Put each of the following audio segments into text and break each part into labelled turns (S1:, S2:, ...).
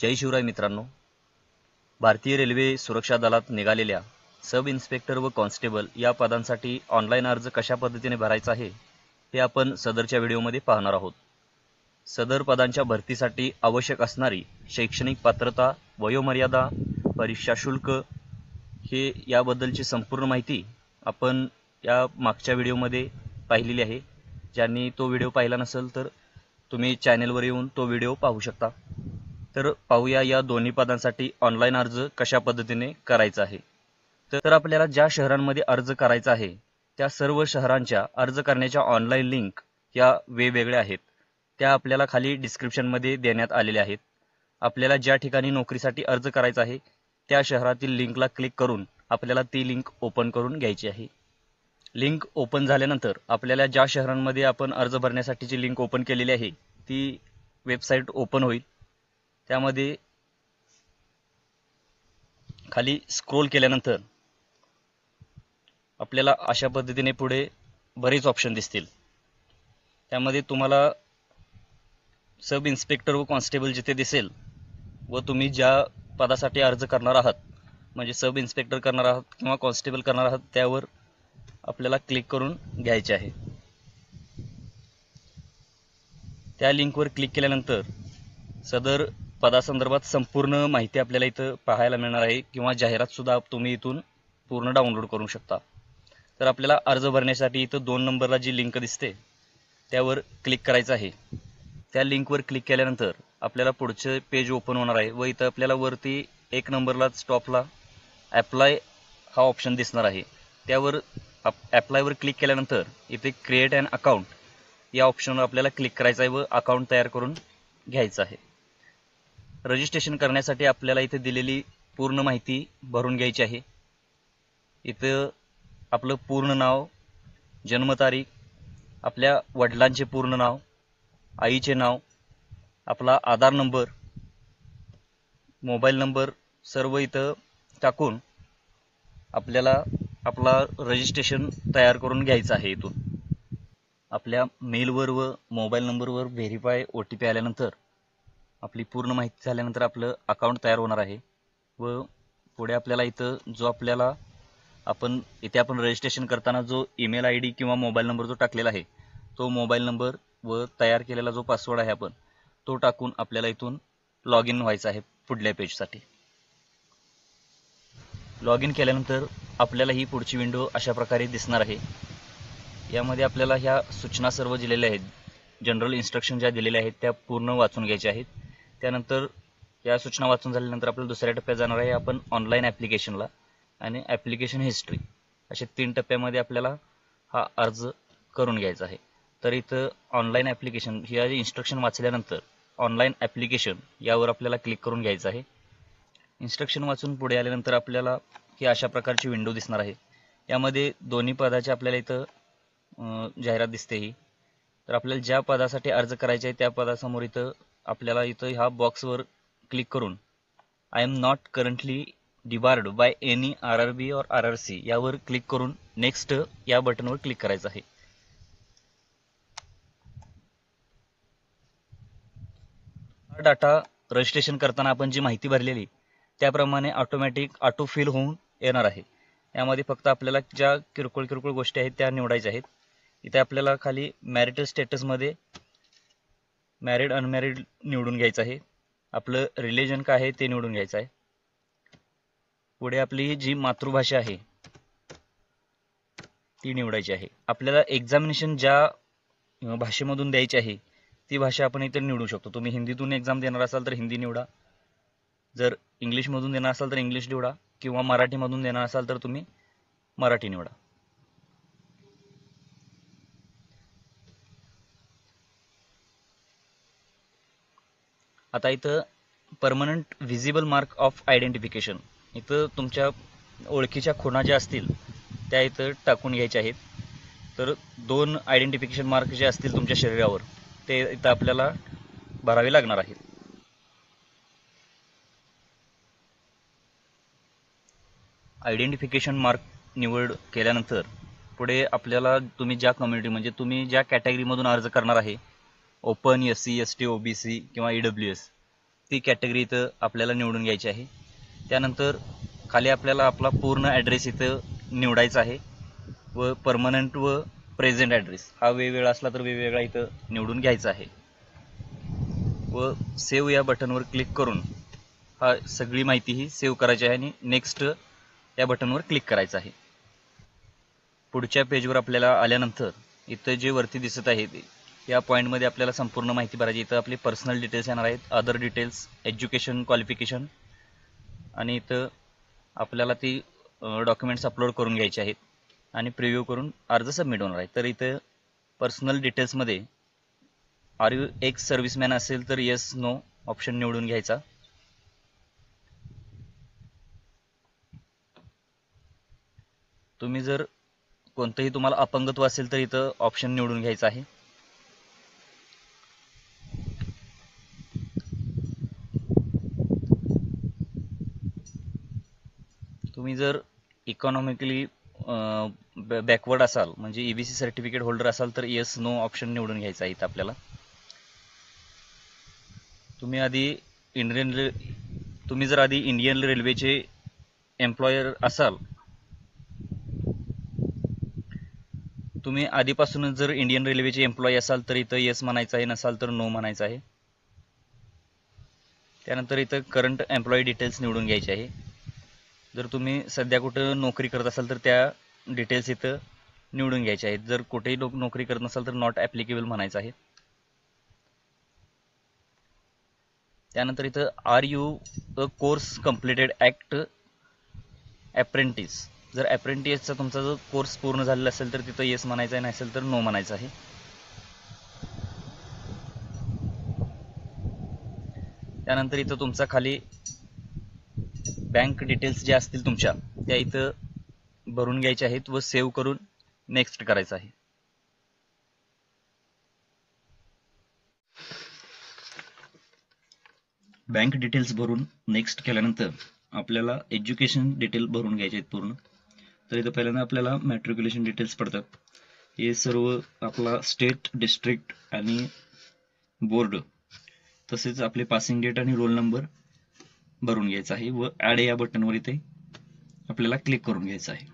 S1: जय शिवराय मित्रांनो. भारतीय रेल्वे सुरक्षा दलात निघालेल्या सब इन्स्पेक्टर व कॉन्स्टेबल या पदांसाठी ऑनलाईन अर्ज कशा पद्धतीने भरायचा आहे हे आपण सदरच्या व्हिडिओमध्ये पाहणार आहोत. सदर पदांच्या भरतीसाठी आवश्यक असणारी शैक्षणिक पात्रता, वयोमर्यादा, परीक्षा शुल्क हे याबद्दलची संपूर्ण माहिती आपण या मागच्या व्हिडिओमध्ये पाहिलेली आहे. ज्यांनी तो व्हिडिओ पाहिला नसेल तर तुम्ही चॅनेलवर येऊन तो व्हिडिओ पाहू शकता. तर पाहूया या दोन्ही पदांसाठी ऑनलाईन अर्ज कशा पद्धतीने करायचा आहे. तर आपल्याला ज्या शहरांमध्ये अर्ज करायचा आहे त्या सर्व शहरांच्या अर्ज करण्याच्या ऑनलाईन लिंक या वेगवेगळ्या आहेत. त्या आपल्याला खाली डिस्क्रिप्शनमध्ये देण्यात आलेल्या आहेत. आपल्याला ज्या ठिकाणी नोकरीसाठी अर्ज करायचा आहे त्या शहरातील लिंकला क्लिक करून आपल्याला ती लिंक ओपन करून घ्यायची आहे. लिंक ओपन झाल्यानंतर आपल्याला ज्या शहरांमध्ये आपण अर्ज भरण्यासाठीची लिंक ओपन केलेली आहे ती वेबसाईट ओपन होईल. त्यामध्ये खाली स्क्रोल केल्यानंतर आपल्याला अशा पद्धतीने पुढे बरेच ऑप्शन दिसतील. त्यामध्ये तुम्हाला सब इन्स्पेक्टर व कॉन्स्टेबल जिथे दिसेल व तुम्ही ज्या पदासाठी अर्ज करणार आहात म्हणजे सब इन्स्पेक्टर करणार आहात किंवा कॉन्स्टेबल करणार आहात त्यावर आपल्याला क्लिक करून घ्यायचे आहे. त्या लिंकवर क्लिक केल्यानंतर सदर पदासंदर्भात संपूर्ण माहिती आपल्याला इथं पाहायला मिळणार आहे किंवा जाहिरात सुद्धा तुम्ही इथून पूर्ण डाउनलोड करू शकता. तर आपल्याला अर्ज भरण्यासाठी इथं 2 नंबरला जी लिंक दिसते त्यावर क्लिक करायचं आहे. त्या लिंकवर क्लिक केल्यानंतर आपल्याला पुढचे पेज ओपन होणार आहे व इथं आपल्याला वरती 1 नंबरला टॉपला अप्लाय हा ऑप्शन दिसणार आहे. त्यावर अप्लायवर क्लिक केल्यानंतर इथे क्रिएट अन अकाउंट या ऑप्शनवर आपल्याला क्लिक करायचं आहे व अकाउंट तयार करून घ्यायचं आहे. रजिस्ट्रेशन करण्यासाठी आपल्याला इथे दिलेली पूर्ण माहिती भरून घ्यायची आहे. इथं आपलं पूर्ण नाव, जन्मतारीख, आपल्या वडिलांचे पूर्ण नाव, आईचे नाव, आपला आधार नंबर, मोबाईल नंबर सर्व इथं टाकून आपल्याला आपला रजिस्ट्रेशन तयार करून घ्यायचं आहे. इथून आपल्या मेलवर व मोबाईल नंबरवर व्हेरीफाय OTP आल्यानंतर आपली पूर्ण माहिती झाल्यानंतर आपलं अकाउंट तयार होणार आहे व पुढे आपल्याला इथं जो आपल्याला इथे आपण रजिस्ट्रेशन करताना जो ईमेल ID किंवा मोबाईल नंबर जो टाकलेला आहे तो मोबाईल नंबर व तयार केलेला जो पासवर्ड आहे आपण तो टाकून आपल्याला इथून लॉग इन व्हायचं आहे पुढल्या पेजसाठी. लॉग इन केल्यानंतर आपल्याला ही पुढची विंडो अशा प्रकारे दिसणार आहे. यामध्ये आपल्याला ह्या सूचना सर्व दिलेल्या आहेत, जनरल इन्स्ट्रक्शन ज्या दिलेल्या आहेत त्या पूर्ण वाचून घ्यायच्या आहेत. त्यानंतर या सूचना वाचून झाल्यानंतर आपल्याला दुसऱ्या टप्प्यात जाणार आहे आपण ऑनलाईन ॲप्लिकेशनला आणि ॲप्लिकेशन हिस्ट्री अशा 3 टप्प्यामध्ये आपल्याला हा अर्ज करून घ्यायचा आहे. तर इथं ऑनलाईन ॲप्लिकेशन ही इन्स्ट्रक्शन वाचल्यानंतर ऑनलाईन ॲप्लिकेशन यावर आपल्याला क्लिक करून घ्यायचं आहे. इन्स्ट्रक्शन वाचून पुढे आल्यानंतर आपल्याला ही अशा प्रकारची विंडो दिसणार आहे. यामध्ये दोन्ही पदाचे आपल्याला इथं जाहिरात दिसते ही. तर आपल्याला ज्या पदासाठी अर्ज करायचे आहे त्या पदासमोर इथं आपल्याला इथं ह्या बॉक्सवर क्लिक करून I am not currently debarred by any RRB और RRC यावर क्लिक करून नेक्स्ट या बटनवर क्लिक करायचं आहे. हा डाटा रजिस्ट्रेशन करताना आपण जी माहिती भरलेली त्याप्रमाणे ऑटोमॅटिक ऑटो फिल होऊन येणार आहे. यामध्ये फक्त आपल्याला ज्या किरकोळ गोष्टी आहेत त्या निवडायच्या आहेत. इथे आपल्याला खाली मॅरिटल स्टेटसमध्ये मॅरिड अनमॅरिड निवडून घ्यायचं आहे. आपलं रिलिजन काय आहे ते निवडून घ्यायचं आहे. पुढे आपली जी मातृभाषा आहे ती निवडायची आहे. आपल्याला एक्झामिनेशन ज्या भाषेमधून द्यायची आहे ती भाषा आपण इथे निवडू शकतो. तुम्ही हिंदीतून एक्झाम देणार असाल तर हिंदी निवडा, जर इंग्लिशमधून देणार असाल तर इंग्लिश निवडा किंवा मराठीमधून देणार असाल तर तुम्ही मराठी निवडा. आता इथं permanent visible mark of identification इथं तुमच्या ओळखीच्या खुणा ज्या असतील त्या इथं टाकून घ्यायच्या आहेत. तर 2 आयडेंटिफिकेशन मार्क जे असतील तुमच्या शरीरावर ते इथं आपल्याला भरावे लागणार आहेत. आयडेंटिफिकेशन मार्क निवड केल्यानंतर पुढे आपल्याला तुम्ही ज्या कम्युनिटी म्हणजे तुम्ही ज्या कॅटेगरीमधून अर्ज करणार आहे, ओपन, SC, ST, OBC किंवा EWS ती कॅटेगरी इथं आपल्याला निवडून घ्यायची आहे. त्यानंतर खाली आपल्याला आपला पूर्ण ॲड्रेस इथं निवडायचा आहे व परमनंट व प्रेझेंट ॲड्रेस हा वेगवेगळा असला तर वेगवेगळा इथं निवडून घ्यायचा आहे व सेव्ह या बटनवर क्लिक करून हा सगळी माहिती ही सेव्ह करायची आहे आणि नेक्स्ट या बटनवर क्लिक करायचं आहे. पुढच्या पेजवर आपल्याला आल्यानंतर इथं जे वरती दिसत आहे या पॉईंटमध्ये आपल्याला संपूर्ण माहिती भरायची. इथं आपली पर्सनल डिटेल्स येणार आहेत, अदर डिटेल्स, एज्युकेशन क्वालिफिकेशन आणि इथं आपल्याला ती डॉक्युमेंट्स अपलोड करून घ्यायचे आहेत आणि प्रिव्ह्यू करून अर्ज सबमिट होणार आहे. तर इथं पर्सनल डिटेल्समध्ये आर यू एक्स सर्व्हिसमॅन असेल तर येस नो ऑप्शन निवडून घ्यायचा. तुम्ही जर कोणतंही तुम्हाला अपंगत्व असेल तर इथं ऑप्शन निवडून घ्यायचं आहे. तुम्ही जर इकॉनॉमिकली बॅकवर्ड असाल म्हणजे EBC सर्टिफिकेट होल्डर असाल तर येस नो ऑप्शन निवडून घ्यायचा आहे इथं आपल्याला. तुम्ही जर आधी इंडियन रेल्वेचे एम्प्लॉयर असाल, तुम्ही आधीपासूनच जर इंडियन रेल्वेचे एम्प्लॉई असाल तर इथं येस म्हणायचं आहे, नसाल तर नो म्हणायचं आहे. त्यानंतर इथं करंट एम्प्लॉई डिटेल्स निवडून घ्यायचे आहे. जर तुम्ही सध्या कुठं नोकरी करत असाल तर त्या डिटेल्स इथं निवडून घ्यायचे आहेत. जर कुठेही नोकरी करत नसाल तर नॉट ॲप्लिकेबल म्हणायचं आहे. त्यानंतर इथं are you a course completed act apprentice, जर अप्रेंटिसचा तुमचा जो कोर्स पूर्ण झालेला असेल तर तिथं येस म्हणायचं आहे, नसेल तर नो म्हणायचं आहे. त्यानंतर इथं तुमचा खाली बँक डिटेल्स ज्या असतील तुमच्या त्या इथं भरून घ्यायच्या आहेत व सेव्ह करून नेक्स्ट करायचं आहे. बँक डिटेल्स भरून नेक्स्ट केल्यानंतर आपल्याला एज्युकेशन डिटेल भरून घ्यायचे आहेत पूर्ण. तर इथं पहिल्यांदा आपल्याला मॅट्रिक्युलेशन डिटेल्स पडतात. हे सर्व आपला स्टेट, डिस्ट्रिक्ट आणि बोर्ड तसेच आपले पासिंग डेट आणि रोल नंबर भरून घ्यायचा आहे व ॲड या बटनवर इथे आपल्याला क्लिक करून घ्यायचं आहे.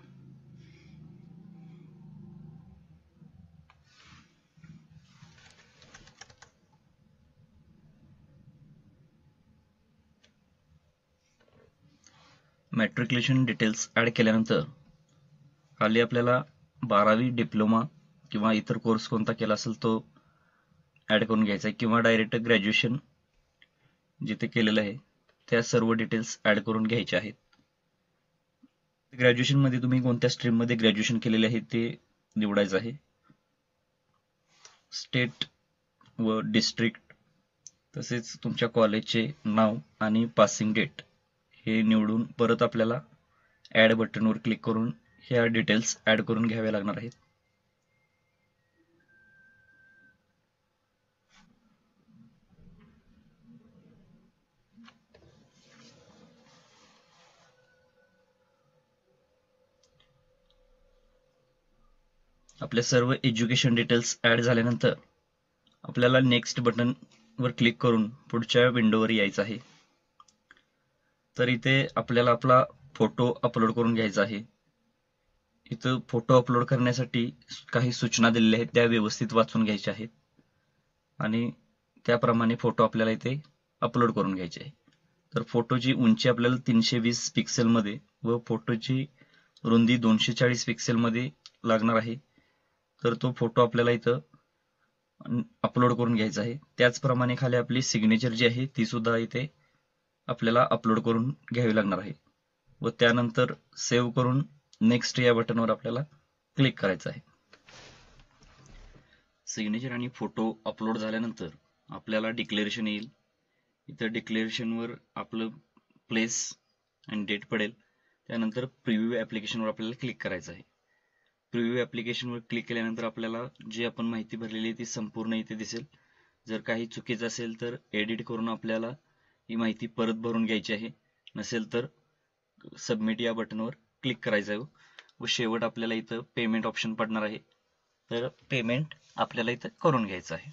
S1: मॅट्रिक्युलेशन डिटेल्स ॲड केल्यानंतर खाली आपल्याला 12वी डिप्लोमा किंवा इतर कोर्स कोणता केला असेल तो ॲड करून घ्यायचा आहे किंवा डायरेक्ट ग्रॅज्युएशन जिथे केलेलं आहे त्या सर्व डिटेल्स ॲड करून घ्यायचे आहेत. ग्रॅज्युएशनमध्ये तुम्ही कोणत्या स्ट्रीममध्ये ग्रॅज्युएशन केलेले आहे ते निवडायचं आहे. स्टेट व डिस्ट्रिक्ट तसेच तुमच्या कॉलेजचे नाव आणि पासिंग डेट हे निवडून परत आपल्याला ॲड बटनवर क्लिक करून ह्या डिटेल्स ॲड करून घ्याव्या लागणार आहेत. आपल्या सर्व एज्युकेशन डिटेल्स ॲड झाल्यानंतर आपल्याला नेक्स्ट बटनवर क्लिक करून पुढच्या विंडोवर यायचं आहे. तर इथे आपल्याला आपला फोटो अपलोड करून घ्यायचा आहे. इथं फोटो अपलोड करण्यासाठी काही सूचना दिलेल्या आहेत त्या व्यवस्थित वाचून घ्यायच्या आहेत आणि त्याप्रमाणे फोटो आपल्याला इथे अपलोड करून घ्यायचे आहे. तर फोटोची उंची आपल्याला 320 पिक्सेलमध्ये व फोटोची रुंदी 240 पिक्सेलमध्ये लागणार आहे. तर तो फोटो आपल्याला इथं अपलोड करून घ्यायचा आहे. त्याचप्रमाणे खाली आपली सिग्नेचर जी आहे ती सुद्धा इथे आपल्याला अपलोड करून घ्यावी लागणार आहे व त्यानंतर सेव्ह करून नेक्स्ट या बटनवर आपल्याला क्लिक करायचं आहे. सिग्नेचर आणि फोटो अपलोड झाल्यानंतर आपल्याला डिक्लेरेशन येईल. इथं डिक्लेरेशनवर आपलं प्लेस आणि डेट पडेल. त्यानंतर प्रिव्ह्यू ॲप्लिकेशनवर आपल्याला क्लिक करायचं आहे. प्रिव्ह्यू ॲप्लिकेशनवर क्लिक केल्यानंतर आपल्याला जी आपण माहिती भरलेली आहे ती संपूर्ण इथे दिसेल. जर काही चुकीचं असेल तर एडिट करून आपल्याला ही माहिती परत भरून घ्यायची आहे, नसेल तर सबमिट या बटनवर क्लिक करायचं आहे व शेवट आपल्याला इथं पेमेंट ऑप्शन पडणार आहे. तर पेमेंट आपल्याला इथं करून घ्यायचं आहे.